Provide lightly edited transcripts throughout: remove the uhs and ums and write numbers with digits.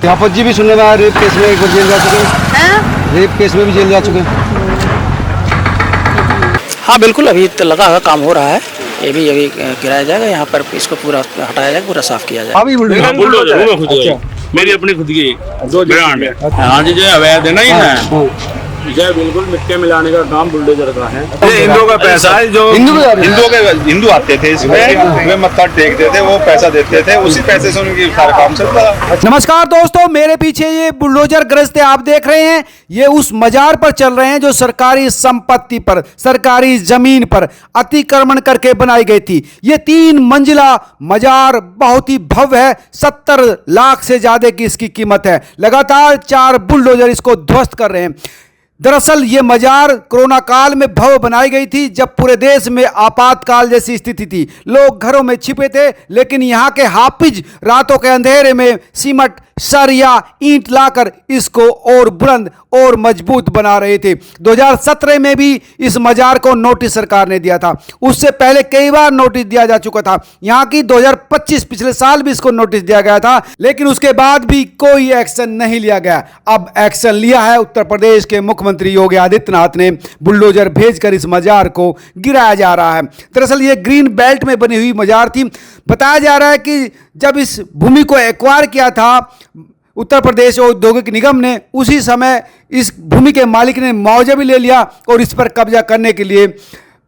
याफत जी भी सुनने में आया, रेप केस में एक बार जेल जा चुके हैं। रेप केस में भी जेल जा चुके हैं। हाँ बिल्कुल, अभी तो लगा हुआ काम हो रहा है। ये भी अभी गिराया जाएगा, यहाँ पर इसको पूरा हटाया जाएगा, पूरा साफ किया जाएगा। अभी बुलडोजर खुद की, मेरी अपनी खुद की ब्रांड है। हाँ जी, जो अवैध है ना ये जय बिल्कुल मिट्टी मिलाने का काम बुलडोजर का है। ये हिंदुओं का पैसा है, जो हिंदू आते थे इसमें, वे मत्था टेकते थे, वो पैसा देते थे, उसी पैसे से उनकी सारा काम चलता था। नमस्कार दोस्तों, मेरे पीछे ये बुलडोजर ग्रस्त आप देख रहे हैं, ये उस मजार पर चल रहे हैं जो सरकारी संपत्ति पर, सरकारी जमीन पर अतिक्रमण करके बनाई गई थी। ये 3 मंजिला मजार बहुत ही भव्य है। 70 लाख से ज्यादा की इसकी कीमत है। लगातार 4 बुलडोजर इसको ध्वस्त कर रहे हैं। दरअसल ये मजार कोरोना काल में भव्य बनाई गई थी, जब पूरे देश में आपातकाल जैसी स्थिति थी। लोग घरों में छिपे थे, लेकिन यहाँ के हाफिज रातों के अंधेरे में सीमेंट, सरिया, ईंट लाकर इसको और बुलंद और मजबूत बना रहे थे। 2017 में भी इस मजार को नोटिस सरकार ने दिया था। उससे पहले कई बार नोटिस दिया जा चुका था। यहाँ की 2025 पिछले साल भी इसको नोटिस दिया गया था, लेकिन उसके बाद भी कोई एक्शन नहीं लिया गया। अब एक्शन लिया है। उत्तर प्रदेश के मुख्यमंत्री योगी आदित्यनाथ ने बुलडोजर भेजकर इस मजार को गिराया जा रहा है। दरअसल ये ग्रीन बेल्ट में बनी हुई मजार थी। बताया जा रहा है कि जब इस भूमि को एक्वायर किया था उत्तर प्रदेश औद्योगिक निगम ने, उसी समय इस भूमि के मालिक ने मुआवजा भी ले लिया और इस पर कब्जा करने के लिए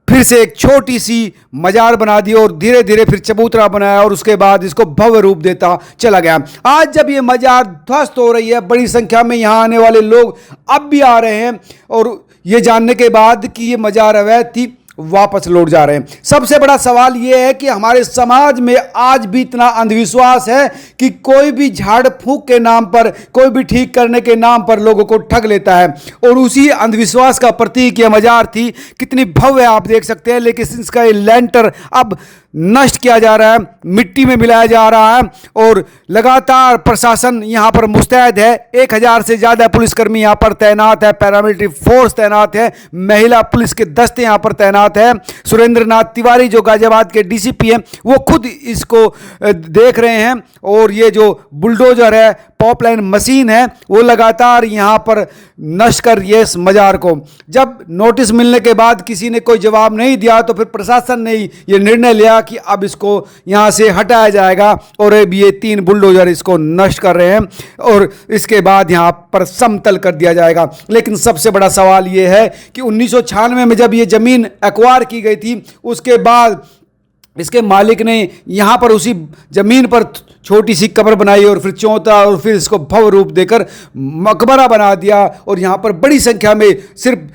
फिर से एक छोटी सी मजार बना दी और धीरे धीरे फिर चबूतरा बनाया और उसके बाद इसको भव्य रूप देता चला गया। आज जब ये मजार ध्वस्त हो रही है, बड़ी संख्या में यहाँ आने वाले लोग अब भी आ रहे हैं और ये जानने के बाद कि ये मजार अवैध थी, वापस लौट जा रहे हैं। सबसे बड़ा सवाल यह है कि हमारे समाज में आज भी इतना अंधविश्वास है कि कोई भी झाड़ फूंक के नाम पर, कोई भी ठीक करने के नाम पर लोगों को ठग लेता है। और उसी अंधविश्वास का प्रतीक यह मजार थी। कितनी भव्य आप देख सकते हैं, लेकिन इसका ये लेंटर अब नष्ट किया जा रहा है, मिट्टी में मिलाया जा रहा है और लगातार प्रशासन यहाँ पर मुस्तैद है। 1000 से ज़्यादा पुलिसकर्मी यहाँ पर तैनात है, पैरामिलिट्री फोर्स तैनात है, महिला पुलिस के दस्ते यहाँ पर तैनात है। सुरेंद्र नाथ तिवारी जो गाजियाबाद के डीसीपी हैं, वो खुद इसको देख रहे हैं और ये जो बुलडोजर है, पॉपलाइन मशीन है, वो लगातार यहाँ पर नष्ट कर ये इस मजार को। जब नोटिस मिलने के बाद किसी ने कोई जवाब नहीं दिया तो फिर प्रशासन ने ये निर्णय लिया कि अब इसको यहाँ से हटाया जाएगा और अब ये 3 बुलडोजर इसको नष्ट कर रहे हैं और इसके बाद यहाँ पर समतल कर दिया जाएगा। लेकिन सबसे बड़ा सवाल ये है कि 1996 में जब ये ज़मीन एक्वायर की गई थी, उसके बाद इसके मालिक ने यहाँ पर उसी ज़मीन पर छोटी सी कब्र बनाई और फिर चौथा और फिर इसको भव्य रूप देकर मकबरा बना दिया। और यहाँ पर बड़ी संख्या में सिर्फ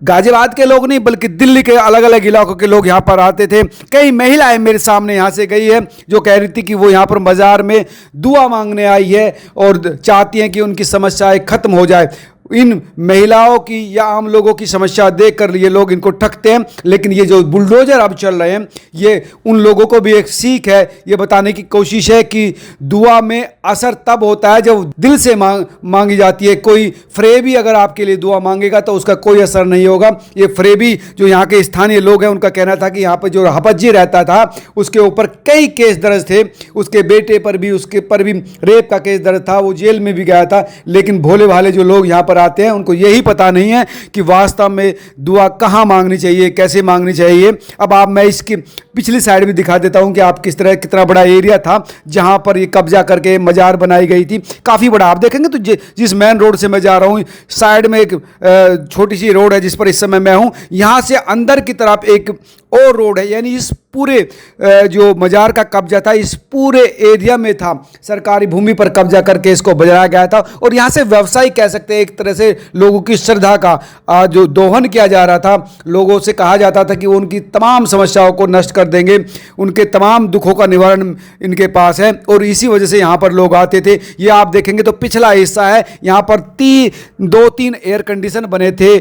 गाजियाबाद के लोग नहीं बल्कि दिल्ली के अलग अलग इलाकों के लोग यहाँ पर आते थे। कई महिलाएं मेरे सामने यहाँ से गई है जो कह रही थी कि वो यहाँ पर मज़ार में दुआ मांगने आई है और चाहती हैं कि उनकी समस्याएं खत्म हो जाए। इन महिलाओं की या आम लोगों की समस्या देखकर ये लोग इनको ठगते हैं। लेकिन ये जो बुलडोजर अब चल रहे हैं, ये उन लोगों को भी एक सीख है। ये बताने की कोशिश है कि दुआ में असर तब होता है जब दिल से मांगी जाती है। कोई फ्रेबी अगर आपके लिए दुआ मांगेगा तो उसका कोई असर नहीं होगा। ये फ्रेबी जो यहाँ के स्थानीय लोग हैं, उनका कहना था कि यहाँ पर जो हाफिज रहता था उसके ऊपर कई केस दर्ज थे, उसके बेटे पर भी, उसके पर भी रेप का केस दर्ज था, वो जेल में भी गया था। लेकिन भोले भाले जो लोग यहाँ पर आते हैं, उनको यही पता नहीं है कि वास्तव में दुआ कहाँ मांगनी चाहिए, कैसे मांगनी चाहिए। अब मैं इसकी पिछली साइड भी दिखा देता हूँ कि आप किस तरह, कितना बड़ा एरिया था जहाँ पर ये कब्जा करके मजार बनाई गई थी। काफ़ी बड़ा आप देखेंगे तो जिस मेन रोड से मैं जा रहा हूँ, साइड में एक छोटी सी रोड है जिस पर इस समय मैं हूँ। यहाँ से अंदर की तरफ एक और रोड है, यानी इस पूरे जो मजार का कब्जा था, इस पूरे एरिया में था। सरकारी भूमि पर कब्जा करके इसको बजाया गया था और यहाँ से व्यवसाय कह सकते हैं, एक तरह से लोगों की श्रद्धा का जो दोहन किया जा रहा था। लोगों से कहा जाता था कि वो उनकी तमाम समस्याओं को नष्ट कर देंगे, उनके तमाम दुखों का निवारण इनके पास है और इसी वजह से यहाँ पर लोग आते थे। ये आप देखेंगे तो पिछला हिस्सा है, यहाँ पर 2-3 एयर कंडीशन बने थे,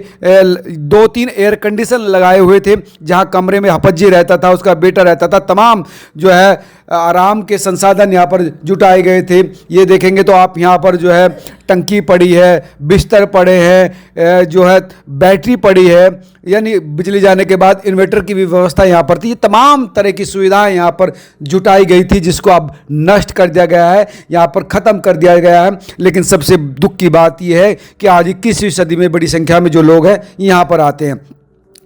2-3 एयर कंडीशन लगाए हुए थे जहाँ कमरे कमरे में हपज्जी रहता था, उसका बेटा रहता था, तमाम जो है आराम के संसाधन यहाँ पर जुटाए गए थे। ये देखेंगे तो आप यहाँ पर जो है टंकी पड़ी है, बिस्तर पड़े हैं, जो है बैटरी पड़ी है, यानी बिजली जाने के बाद इन्वर्टर की भी व्यवस्था यहाँ पर थी। ये तमाम तरह की सुविधाएं यहाँ पर जुटाई गई थी, जिसको अब नष्ट कर दिया गया है, यहाँ पर ख़त्म कर दिया गया है। लेकिन सबसे दुख की बात यह है कि आज 21वीं सदी में बड़ी संख्या में जो लोग हैं यहाँ पर आते हैं।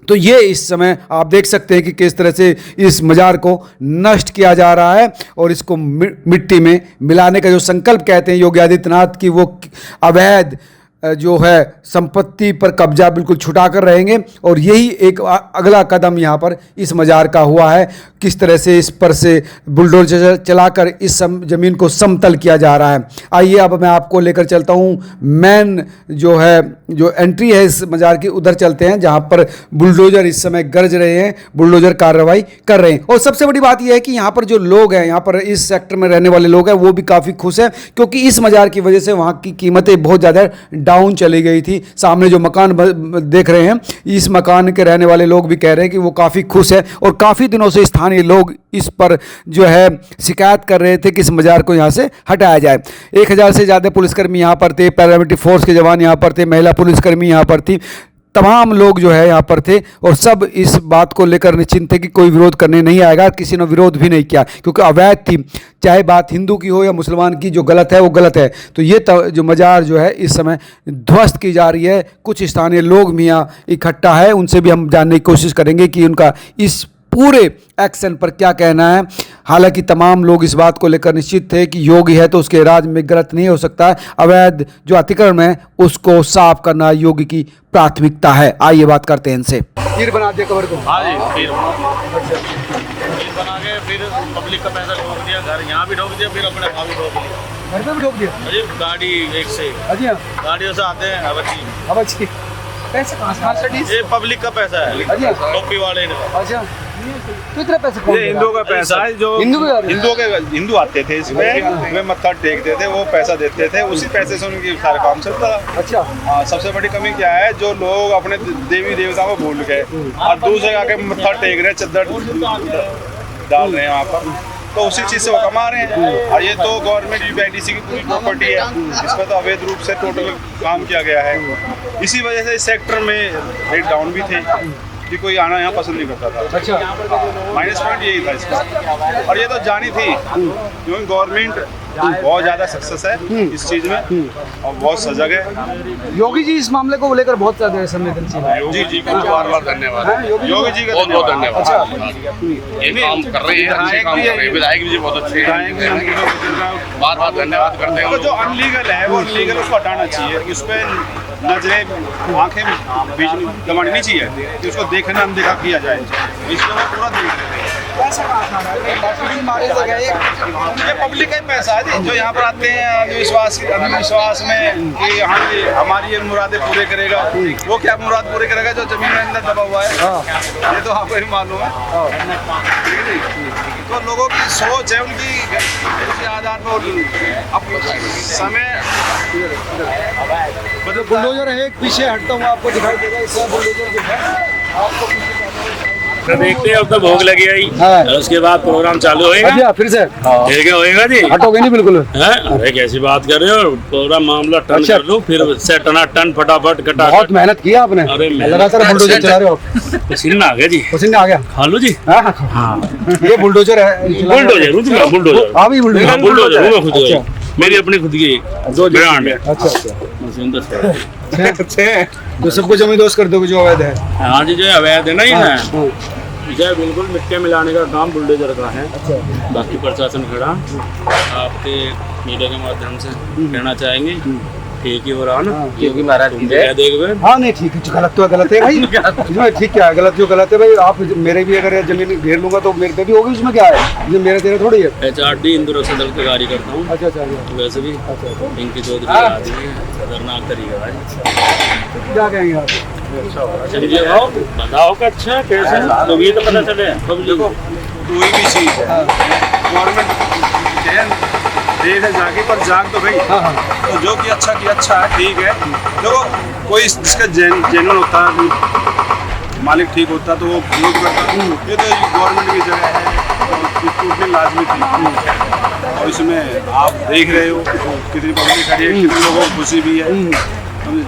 तो ये इस समय आप देख सकते हैं कि किस तरह से इस मज़ार को नष्ट किया जा रहा है और इसको मिट्टी में मिलाने का जो संकल्प कहते हैं योगी आदित्यनाथ की, वो अवैध जो है संपत्ति पर कब्जा बिल्कुल छुटा कर रहेंगे। और यही एक अगला कदम यहाँ पर इस मज़ार का हुआ है, किस तरह से इस पर से बुलडोजर चलाकर इस ज़मीन को समतल किया जा रहा है। आइए अब मैं आपको लेकर चलता हूँ मेन जो एंट्री है इस मज़ार की, उधर चलते हैं जहाँ पर बुलडोजर इस समय गरज रहे हैं, बुलडोजर कार्रवाई कर रहे हैं। और सबसे बड़ी बात यह है कि यहाँ पर जो लोग हैं, यहाँ पर इस सेक्टर में रहने वाले लोग हैं, वो भी काफ़ी खुश हैं, क्योंकि इस मज़ार की वजह से वहाँ की कीमतें बहुत ज़्यादा डाउन चली गई थी। सामने जो मकान देख रहे हैं, इस मकान के रहने वाले लोग भी कह रहे हैं कि वो काफ़ी खुश है और काफ़ी दिनों से स्थानीय लोग इस पर जो है शिकायत कर रहे थे कि इस मज़ार को यहाँ से हटाया जाए। 1000 से ज़्यादा पुलिसकर्मी यहाँ पर थे, पैरामिलिट्री फोर्स के जवान यहाँ पर थे, महिला पुलिसकर्मी यहाँ पर थी, तमाम लोग जो है यहाँ पर थे और सब इस बात को लेकर निश्चिंत थे कि कोई विरोध करने नहीं आएगा। किसी ने विरोध भी नहीं किया क्योंकि अवैध थी, चाहे बात हिंदू की हो या मुसलमान की, जो गलत है वो गलत है। तो ये जो मज़ार जो है इस समय ध्वस्त की जा रही है। कुछ स्थानीय लोग भी यहाँ इकट्ठा है, उनसे भी हम जानने की कोशिश करेंगे कि उनका इस पूरे एक्शन पर क्या कहना है। हालांकि तमाम लोग इस बात को लेकर निश्चित थे कि योगी है तो उसके राज में गलत नहीं हो सकता है, अवैध जो अतिक्रमण है उसको साफ करना योगी की प्राथमिकता है। आइए बात करते हैं इनसे। फिर बना दिया कवर को। हाँ जी, फिर बना के फिर पब्लिक का पैसा ठोक दिया, घर यहाँ भी ठोक दिया, फिर अपने वहाँ भी ठोक दिया, घर पे भी ठोक दिया। अरे गाड़ी एक से अच्छा, गाड़ियों से आते हैं अब अच्छी पैसे कहाँ से ये पब्लिक का पैसा है, अच्छा। टोपी वाले ने। अच्छा, तो इतना पैसे कौन ये हिंदुओं का पैसा है, जो हिंदू आते थे इसमें, वे मत्था टेकते थे, वो पैसा देते थे, उसी पैसे से उनकी सारा काम चलता था। अच्छा, हाँ, सबसे बड़ी कमी क्या है, जो लोग अपने देवी देवताओं को भूल गए और दूसरे आके मत्था टेक रहे हैं, चद्दर डाल रहे हैं वहाँ पर, तो उसी चीज़ से वो कमा रहे हैं। और ये तो गवर्नमेंट यूपीआईडीसी की पूरी प्रॉपर्टी है, इस पर तो अवैध रूप से टोटल काम किया गया है। इसी वजह से इस सेक्टर में रेट डाउन भी थे कि कोई आना यहाँ पसंद नहीं करता था। अच्छा, माइनस पॉइंट यही था इसका। और ये तो जानी थी क्योंकि गवर्नमेंट बहुत ज़्यादा सक्सेस है इस चीज़ में और बहुत सजग है। योगी जी इस मामले को लेकर बहुत ज़्यादा संवेदनशील है। योगी जी को बार-बार धन्यवाद, योगी जी का बहुत धन्यवाद। ये काम कर रहे हैं, अच्छे काम कर रहे हैं, विधायक जी बहुत अच्छे हैं, बार-बार धन्यवाद करते हैं। जो अनलीगल है वो अनलीगल उसको हटाना चाहिए, उस पर नजरें आंखें बीच दबानी नहीं चाहिए कि उसको देखना अनदेखा किया जाए, इसको वो पूरा देख। ये पब्लिक का ही पैसा है जो यहाँ पर आते हैं अंधविश्वास में कि यहाँ हमारी ये मुरादें पूरे करेगा, वो क्या मुराद पूरे करेगा जो जमीन में अंदर दबा हुआ है, ये तो आपको ही मालूम है। तो लोगों की सोच है उनकी, उसके आधार पर अब समय मतलब बुलडोजर है, एक पीछे हटता हूँ आपको दिखाई देगा, इसका बुलडोजर जो है आपको तो देखते हैं, अब तो भोग लगी आई, हाँ। उसके बाद प्रोग्राम चालू होएगा। अच्छा, फिर से ठीक है, होएगा जी, हटोगे नहीं बिल्कुल। हैं? अरे कैसी बात कर रहे हो, पूरा मामला टर्न अच्छा। कर लो, फिर से टन फटाफट कटा। बहुत मेहनत की आपने, अरे लगातार बुलडोजर चला रहे हो। पसीना आ गया जी, पसीना आ गया। खा लो जी। हाँ, ये बुलडोजर है, बुलडोजर बुलडोजर हाँ भी बुलडोजर बुलडोजर हूँ मैं खुद अच्छा। की, मेरी अपनी खुद की ब्रांड है। अच्छा अच्छा, मशीन तो तो सबको जमींदोज कर दोगे जो अवैध है। हाँ जी, जो अवैध है ना ये हाँ, जो बिल्कुल मिट्टी मिलाने का काम बुलडोजर का है। अच्छा, बाकी प्रशासन खड़ा आपके मीडिया के माध्यम से कहना चाहेंगे, ठीक ही हो रहा ना योगी महाराज देख। हाँ नहीं ठीक है, गलत तो गलत है भाई, इसमें ठीक क्या है, गलत जो गलत है भाई। आप मेरे भी अगर जमीन घेर लूंगा तो मेरे पे भी होगी, उसमें क्या है, ये मेरे तेरे थोड़ी है। HRD हिंदू रक्षा दल की गाड़ी करता हूँ। अच्छा अच्छा, वैसे भी अच्छा इनकी चौधरी आदमी है, खतरनाक तरीका है। क्या कहेंगे आप? चलिए बताओ का अच्छा कैसे, तो ये तो पता चले। देखो कोई भी चीज़ है गवर्नमेंट देश है जाके पर जाग तो भाई। हाँ, तो जो कि अच्छा है ठीक है। देखो कोई इसका जेन्युइन होता है मालिक ठीक होता तो वो विरोध करता। ये तो गवर्नमेंट की जगह है तो टूटनी लाजमी थी। और इसमें आप देख रहे हो कितनी पब्लिक खड़ी है, कितने लोगों को खुशी भी है।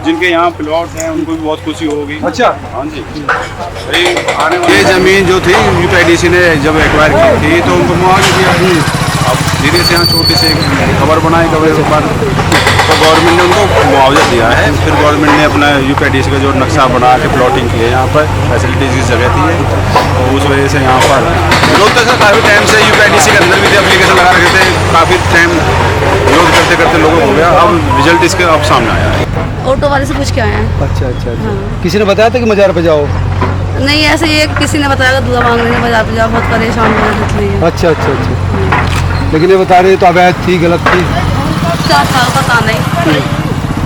जिनके यहाँ प्लॉट हैं उनको भी बहुत खुशी होगी। अच्छा, हाँ जी। ये ज़मीन जो थी यूपीआईडीसी ने जब एक्वायर की थी तो उनको मुआवजा दिया। अब धीरे से यहाँ छोटी सी खबर बनाई खबर के ऊपर तो गवर्नमेंट ने उनको मुआवजा दिया है। फिर गवर्नमेंट ने अपना यूपीआईडीसी का जो नक्शा बना के प्लॉटिंग की है यहाँ पर, फैसिलिटीज़ की जगह थी तो उस वजह से यहाँ पर विरोध तक काफ़ी टाइम से यूपीआईडीसी के अंदर भी थे, एप्लीकेशन लगा रखे थे, काफ़ी टाइम विरोध करते करते लोगों को हो गया। अब रिजल्ट इसके अब सामने आया है। ऑटो वाले से पूछ के आए हैं। अच्छा अच्छा अच्छा। हाँ। किसी ने बताया था कि मजार पे जाओ? नहीं, ऐसे ये किसी ने बताया दुआ मांगने ने बाजार पे जाओ, बहुत परेशान हो रहे थे। अच्छा अच्छा अच्छा। लेकिन ये बता रहे तो अवैध थी, गलत थी? क्या था पता नहीं, हम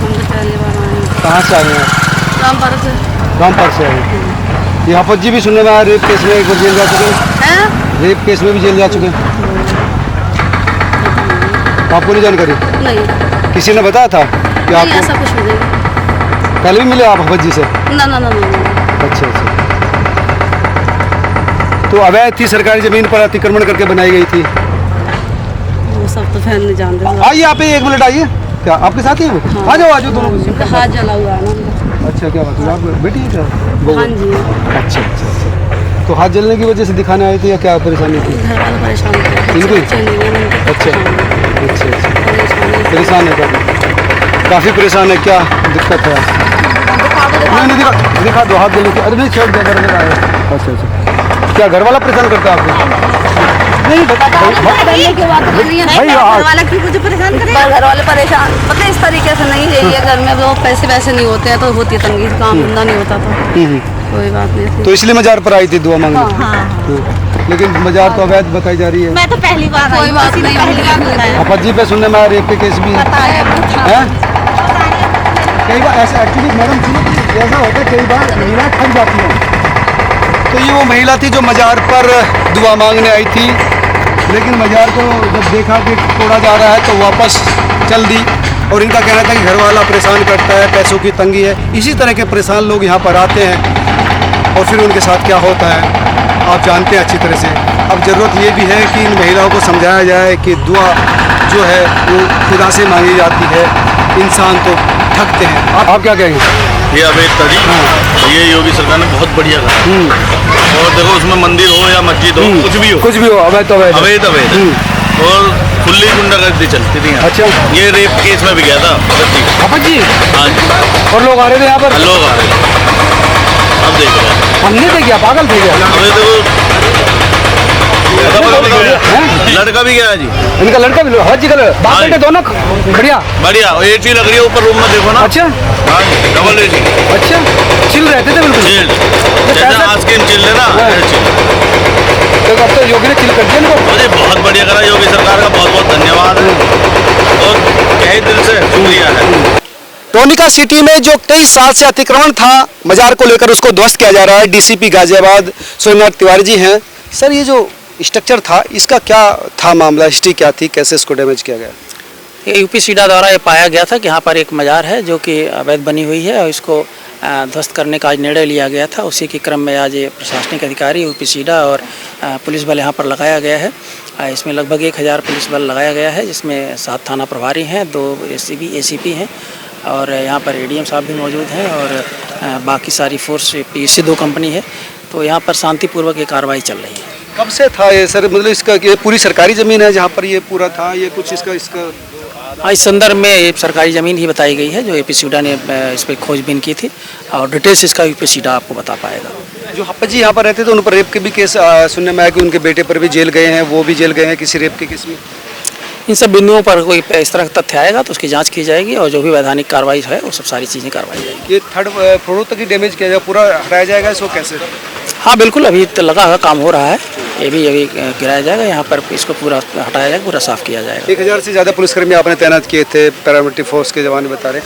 तो पहली बार आए हैं। कहाँ से आ रहे हैं? रामपुर से। रामपुर से आए। यहाँ पर जी भी सुनने में आया, रेप केस में एक बार जेल जा चुके हैं। रेप केस में भी जेल जा चुके हैं। आपको नहीं जानकारी? नहीं, किसी ने बताया था कि नहीं आपको? ऐसा कुछ नहीं। कल भी मिले आप हफज जी से? ना ना ना ना। अच्छा अच्छा। तो अवैध थी, सरकारी जमीन पर अतिक्रमण करके बनाई गई थी। वो सब तो फैन नहीं जानते। आइए आप 1 मिनट आइए। क्या आपके साथ ही है? हाँ। आ जाओ दोनों। हाथ जला हुआ है ना। अच्छा, क्या बात है, आप बेटी है क्या? हाँ जी। अच्छा अच्छा अच्छा। तो हाथ जलने की वजह से दिखाने आए थे या क्या परेशानी थी? घर वाले परेशान थे। इनको? बच्चे नहीं हैं उनके। अच्छा अच्छा अच्छा। परेशान है। परेशान है काफ़ी परेशान है, क्या दिक्कत है? नहीं नहीं दिखा दो हाथ जलने की। अरे नहीं, छेड़ दे घर में आए। अच्छा अच्छा। क्या घर वाला परेशान करता है आपको? नहीं करने की बात नहीं है। भाई, घर वाला क्यों मुझे परेशान करे? घर वाले परेशान मतलब इस तरीके से नहीं है। ये घर में वो पैसे वैसे नहीं होते हैं तो होती है तंगी, काम धंधा नहीं होता तो कोई बात नहीं। तो इसलिए मजार पर आई थी दुआ मांगने? हाँ। लेकिन मजार तो अवैध बताई जा रही है। मैं तो पहली बार कोई बात नहीं, पहली बार अफज जी पे सुनने में आ रेप के केस भी है। कई बार ऐसा एक्चुअली मैडम सुनो, ऐसा होता है कई बार महिला थक जाती है। तो ये वो महिला थी जो मजार पर दुआ मांगने आई थी, लेकिन मजार को जब देखा कि तोड़ा जा रहा है तो वापस चल दी। और इनका कहना था कि घर वाला परेशान करता है, पैसों की तंगी है। इसी तरह के परेशान लोग यहाँ पर आते हैं और फिर उनके साथ क्या होता है आप जानते हैं अच्छी तरह से। अब ज़रूरत ये भी है कि इन महिलाओं को समझाया जाए कि दुआ जो है वो खुदा से मांगी जाती है, इंसान तो थकते हैं। आप क्या कहेंगे? ये अवैध तरीका ये योगी सरकार ने बहुत बढ़िया कहा। और देखो उसमें मंदिर हो या मस्जिद हो, कुछ भी हो अवैध तो अवैध और खुली गुंडागर्दी चलती थी। अच्छा, ये रेप केस में भी गया था अफज जी। हाँ जी। और लोग आ रहे थे यहाँ पर? लोग आ रहे थे, अब देख रहे हैं। हमने थे क्या, पागल थे क्या? अबे लड़का भी गया जी। इनका लड़का भी हज जी का बात करके दोनों बढ़िया बढ़िया। एसी लग रही है ऊपर रूम में, देखो ना। अच्छा हाँ, डबल एसी। अच्छा, चिल रहते थे बिल्कुल। चिल जैसे आइसक्रीम चिल है ना। तो अब तो योगी ने चिल कर दिया इनको। अरे बहुत बढ़िया करा योगी सरकार का, बहुत बहुत धन्यवाद है और तहे दिल से शुक्रिया है। टोनिका सिटी में जो 23 साल से अतिक्रमण था मजार को लेकर, उसको ध्वस्त किया जा रहा है। डीसीपी गाजियाबाद सोमनाथ तिवारी जी हैं। सर, ये जो स्ट्रक्चर था इसका क्या था मामला, हिस्ट्री क्या थी, कैसे इसको डैमेज किया गया? ये यूपी सीडा द्वारा ये पाया गया था कि यहाँ पर एक मजार है जो कि अवैध बनी हुई है और इसको ध्वस्त करने का आज निर्णय लिया गया था। उसी के क्रम में आज ये प्रशासनिक अधिकारी यूपी सीडा और पुलिस बल यहाँ पर लगाया गया है। इसमें लगभग 1000 पुलिस बल लगाया गया है, जिसमें 7 थाना प्रभारी हैं, 2 एसीपी हैं और यहाँ पर एडीएम साहब भी मौजूद हैं और बाकी सारी फोर्स पीएससी 2 कंपनी है। तो यहाँ पर शांतिपूर्वक ये कार्रवाई चल रही है। कब से था ये सर? मतलब इसका ये पूरी सरकारी ज़मीन है जहाँ पर ये पूरा था, ये कुछ इसका हाँ, इस संदर्भ में ये सरकारी ज़मीन ही बताई गई है जो यूपी सीडा ने इस पर खोजबीन की थी और डिटेल्स इसका यूपी सीडा आपको बता पाएगा। जो हप्पा जी यहाँ पर रहते थे उन पर रेप के भी केस सुनने में आया कि उनके बेटे पर भी जेल गए हैं, वो भी जेल गए हैं किसी रेप के केस में। इन सब बिंदुओं पर कोई इस तरह का तथ्य आएगा तो उसकी जांच की जाएगी और जो भी वैधानिक कार्रवाई है वो सब सारी चीज़ें करवाई जाएगी। ये 3rd फ्लोर तक ही डैमेज किया जाएगा, पूरा हटाया जाएगा इसको कैसे? हाँ बिल्कुल, अभी तो लगा हुआ काम हो रहा है, ये भी अभी गिराया जाएगा, यहाँ पर इसको पूरा हटाया जाएगा, पूरा साफ किया जाएगा। 1000 से ज़्यादा पुलिसकर्मी आपने तैनात किए थे, पैरामिलिट्री फोर्स के जवान बता रहे,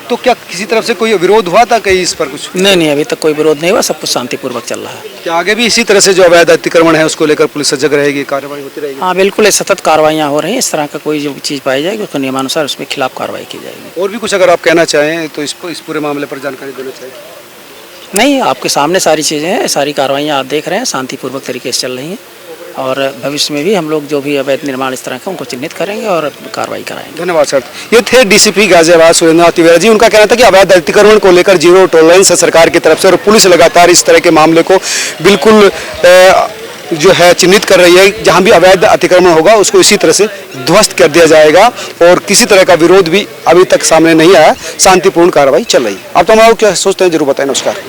तो क्या किसी तरफ से कोई विरोध हुआ था कहीं इस पर कुछ? नहीं, अभी तक कोई विरोध नहीं हुआ, सब कुछ शांतिपूर्वक चल रहा है। क्या आगे भी इसी तरह से जो अवैध अतिक्रमण है उसको लेकर पुलिस सजग रहेगी, कार्रवाई होती रहेगी? हाँ बिल्कुल, सतत कार्रवाइयाँ हो रही हैं, इस तरह का कोई जो चीज़ पाई जाएगी उसको नियमानुसार उसके खिलाफ कार्रवाई की जाएगी। और भी कुछ अगर आप कहना चाहें तो इस पूरे मामले पर जानकारी देना चाहिए। नहीं, आपके सामने सारी चीज़ें हैं, सारी कार्रवाइयाँ आप देख रहे हैं, शांतिपूर्वक तरीके से चल रही हैं और भविष्य में भी हम लोग जो भी अवैध निर्माण इस तरह के उनको चिन्हित करेंगे और कार्रवाई कराएंगे। धन्यवाद सर। ये थे डीसीपी गाजियाबाद सुरेंद्र नाथ तिवारी जी। उनका कहना था कि अवैध अतिक्रमण को लेकर जीरो टॉलरेंस है सरकार की तरफ से और पुलिस लगातार इस तरह के मामले को बिल्कुल जो है चिन्हित कर रही है। जहां भी अवैध अतिक्रमण होगा उसको इसी तरह से ध्वस्त कर दिया जाएगा और किसी तरह का विरोध भी अभी तक सामने नहीं आया। शांतिपूर्ण कार्रवाई चल रही है। आप तमाम क्या सोचते हैं जरूर बताएं। नमस्कार।